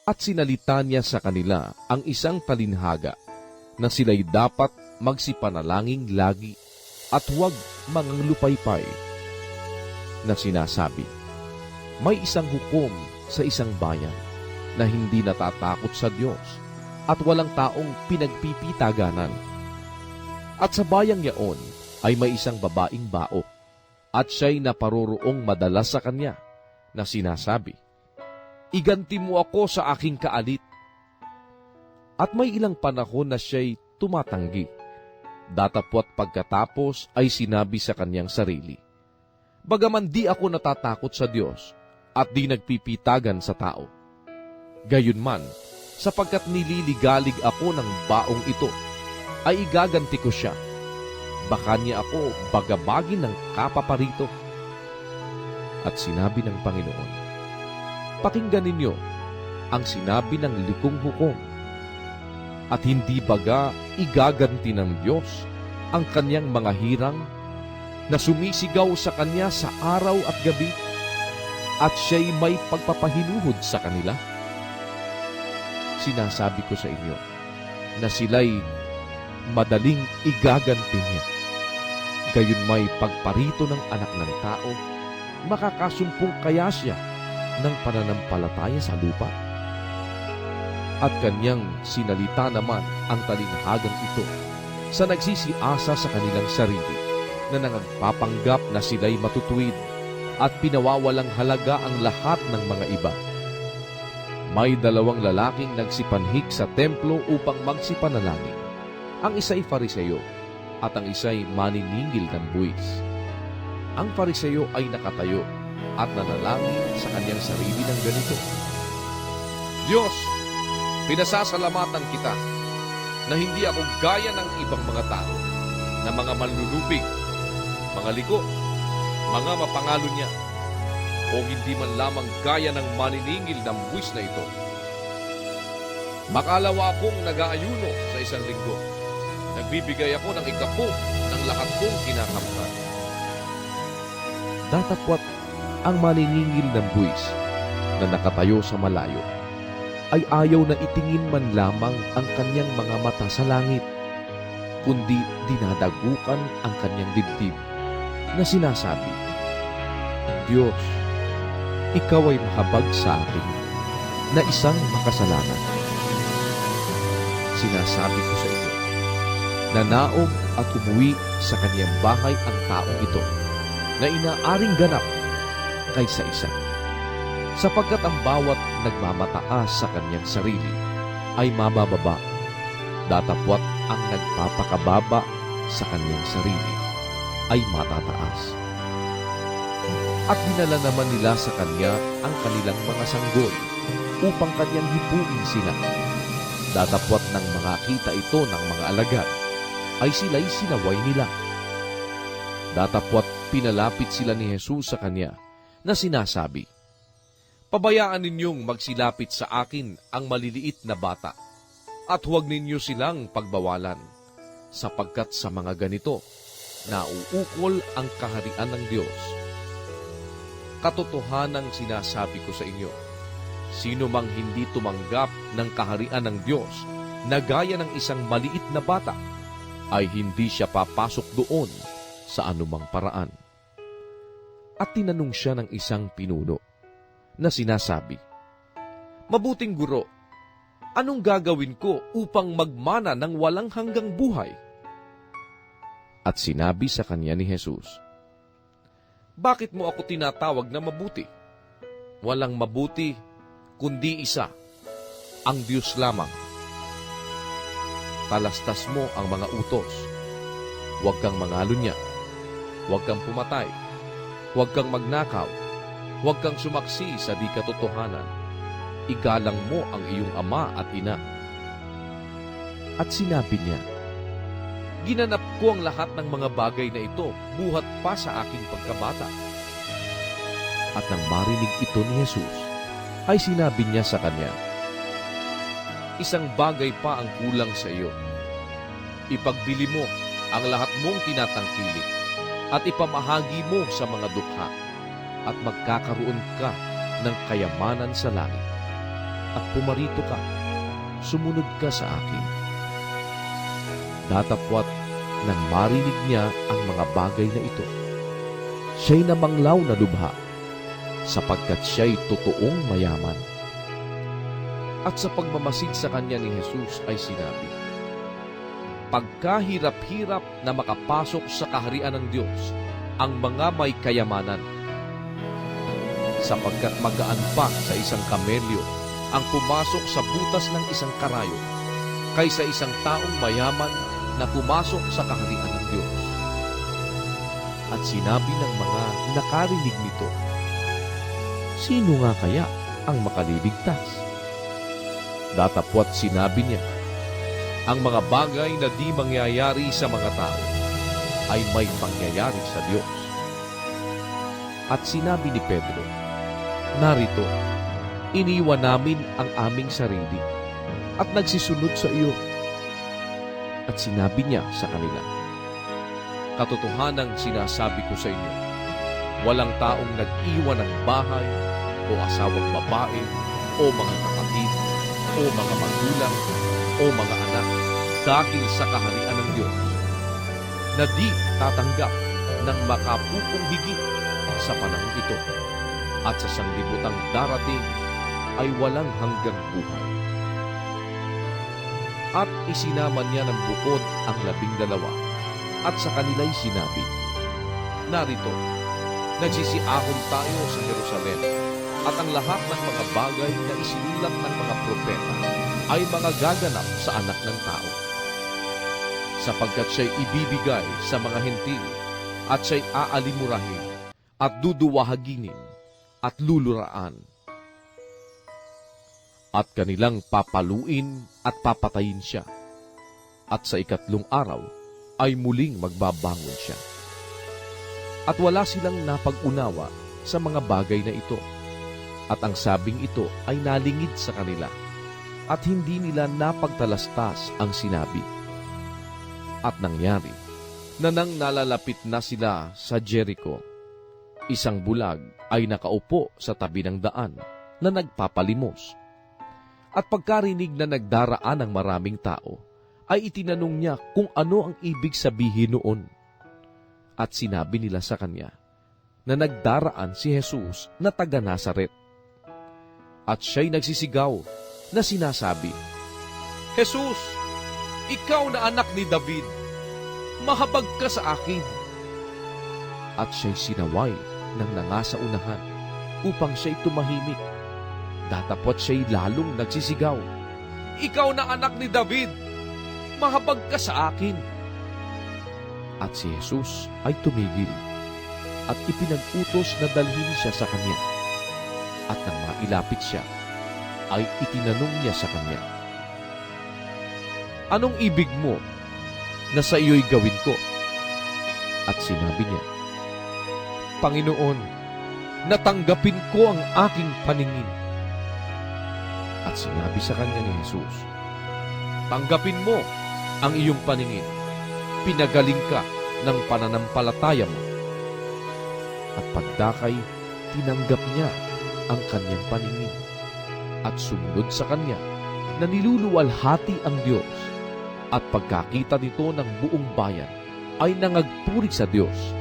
At sinalita niya sa kanila ang isang talinhaga na sila'y dapat magsipanalangin lagi at huwag manganglupaypay, na sinasabi, may isang hukom sa isang bayan na hindi natatakot sa Diyos at walang taong pinagpipitaganan. At sa bayang yaon ay may isang babaeng bao at siya'y naparoroong madalas sa kanya na sinasabi, iganti mo ako sa aking kaalit. At may ilang panahon na siya'y tumatanggi. Datapwat pagkatapos ay sinabi sa kanyang sarili, bagaman di ako natatakot sa Diyos at di nagpipitagan sa tao. Gayunman, sapagkat nililigalig ako ng baong ito, ay igaganti ko siya. Baka niya ako bagabagin ng kapaparito. At sinabi ng Panginoon, pakinggan ninyo ang sinabi ng likong hukom. At hindi baga igaganti ng Diyos ang kanyang mga hirang na sumisigaw sa kanya sa araw at gabi at siya'y may pagpapahinuhod sa kanila? Sinasabi ko sa inyo na sila'y madaling igaganti niya. Gayon may pagparito ng anak ng tao, makakasumpong kaya siya ng pananampalataya sa lupa? At kanyang sinalita naman ang talinhagang ito sa nagsisiasa sa kanilang sarili na nangagpapanggap na sila'y matutuwid at pinawawalang halaga ang lahat ng mga iba. May dalawang lalaking nagsipanhik sa templo upang magsipanalangin. Ang isa'y Fariseo at ang isa'y maniningil ng buwis. Ang Fariseo ay nakatayo at nanalangin sa kanyang sarili ng ganito, Diyos, pinasasalamatan kita na hindi ako gaya ng ibang mga tao, na mga manlulupig, mga liko, mga mapangalunya, o hindi man lamang gaya ng maniningil ng buwis na ito. Makalawa akong nag-aayuno sa isang linggo. Nagbibigay ako ng ika-10 ng lahat kong kinakamtan. Datapwat ang maniningil ng buwis na nakatayo sa malayo ay ayaw na itingin man lamang ang kanyang mga mata sa langit, kundi dinadagukan ang kanyang dibdib na sinasabi, Diyos, Ikaw ay mahabag sa akin na isang makasalanan. Sinasabi ko sa inyo, nanaog at umuwi sa kanyang bahay ang taong ito na inaaring ganap kaysa isa, sapagkat ang bawat nagmamataas sa kanyang sarili ay mabababa, datapwat ang nagpapakababa sa kanyang sarili ay matataas. At dinala naman nila sa kanya ang kanilang mga sanggol upang kanyang hipuin sila. Datapwat ng mga kita ito ng mga alagad ay sila'y sinaway nila. Datapwat pinalapit sila ni Jesus sa kanya na sinasabi, pabayaan ninyong magsilapit sa akin ang maliliit na bata at huwag ninyo silang pagbawalan, sapagkat sa mga ganito nauukol ang kaharian ng Diyos. Katotohanang sinasabi ko sa inyo, sino mang hindi tumanggap ng kaharian ng Diyos na gaya ng isang maliit na bata, ay hindi siya papasok doon sa anumang paraan. At tinanong siya ng isang pinuno na sinasabi, mabuting guro, anong gagawin ko upang magmana ng walang hanggang buhay? At sinabi sa kanya ni Jesus, bakit mo ako tinatawag na mabuti? Walang mabuti, kundi isa, ang Diyos lamang. Talastas mo ang mga utos. Huwag kang mangalunya. Huwag kang pumatay. Huwag kang magnakaw. Huwag kang sumaksi sa di katotohanan. Igalang mo ang iyong ama at ina. At sinabi niya, ginanap ko ang lahat ng mga bagay na ito buhat pa sa aking pagkabata. At nang marinig ito ni Jesus, ay sinabi niya sa kanya, isang bagay pa ang kulang sa iyo. Ipagbili mo ang lahat mong tinatangkilik at ipamahagi mo sa mga dukha. at magkakaroon ka ng kayamanan sa langit. At pumarito ka, sumunod ka sa akin. Datapwat nang marinig niya ang mga bagay na ito, siya'y namanglaw na lubha, sapagkat siya'y totoong mayaman. At sa pagmamasid sa kanya ni Jesus ay sinabi, pagkahirap-hirap na makapasok sa kaharian ng Diyos ang mga may kayamanan, sapagkat magaan pa sa isang kamelyo ang pumasok sa butas ng isang karayo kaysa isang taong mayaman na pumasok sa kaharian ng Diyos. At sinabi ng mga nakarinig nito, sino nga kaya ang makaliligtas? Datapwat sinabi niya, ang mga bagay na di mangyayari sa mga tao ay may pangyayari sa Diyos. At sinabi ni Pedro, narito, iniwan namin ang aming sarili at nagsisunod sa iyo. At sinabi niya sa kanila, katotohanang sinasabi ko sa inyo, walang taong nag-iwan ng bahay o asawang babae o mga kapatid o mga magulang o mga anak dahil sa kaharian ng Diyos na di tatanggap ng makapupong higit sa panahon ito at sa sanglibutang darating ay walang hanggang buhay. At isinama niya ng bukod ang 12 at sa kanila'y sinabi, narito, nagsisiahon tayo sa Jerusalem at ang lahat ng mga bagay na isinulat ng mga propeta ay mga gaganap sa anak ng tao. Sapagkat siya'y ibibigay sa mga hentil at siya'y aalimurahin at duduwahaginin at luluraan. At kanilang papaluin at papatayin siya. At sa 3 araw ay muling magbabangon siya. At wala silang napag-unawa sa mga bagay na ito. At ang sabing ito ay nalingid sa kanila. At hindi nila napagtalastas ang sinabi. At nangyari na nang nalalapit na sila sa Jericho, isang bulag ay nakaupo sa tabi ng daan na nagpapalimos. At pagkarinig na nagdaraan ng maraming tao, ay itinanong niya kung ano ang ibig sabihin noon. At sinabi nila sa kanya na nagdaraan si Jesus na taga Nazaret. At siya'y nagsisigaw na sinasabi, Jesus, ikaw na anak ni David, mahabag ka sa akin. At siya'y sinaway ng nangasaunahan upang siya'y tumahimik. Datapwat siya'y lalong nagsisigaw, ikaw na anak ni David, mahabag ka sa akin. At si Jesus ay tumigil at ipinag-utos na dalhin siya sa kanya. At nang mailapit siya, ay itinanong niya sa kanya, anong ibig mo na sa iyo'y gawin ko? At sinabi niya, Panginoon, natanggapin ko ang aking paningin. At sinabi sa kanya ni Jesus, tanggapin mo ang iyong paningin. Pinagaling ka ng pananampalataya mo. At pagdakay, tinanggap niya ang kanyang paningin. At sumunod sa kanya na niluluwalhati ang Diyos. At pagkakita nito ng buong bayan, ay nangagpuri sa Diyos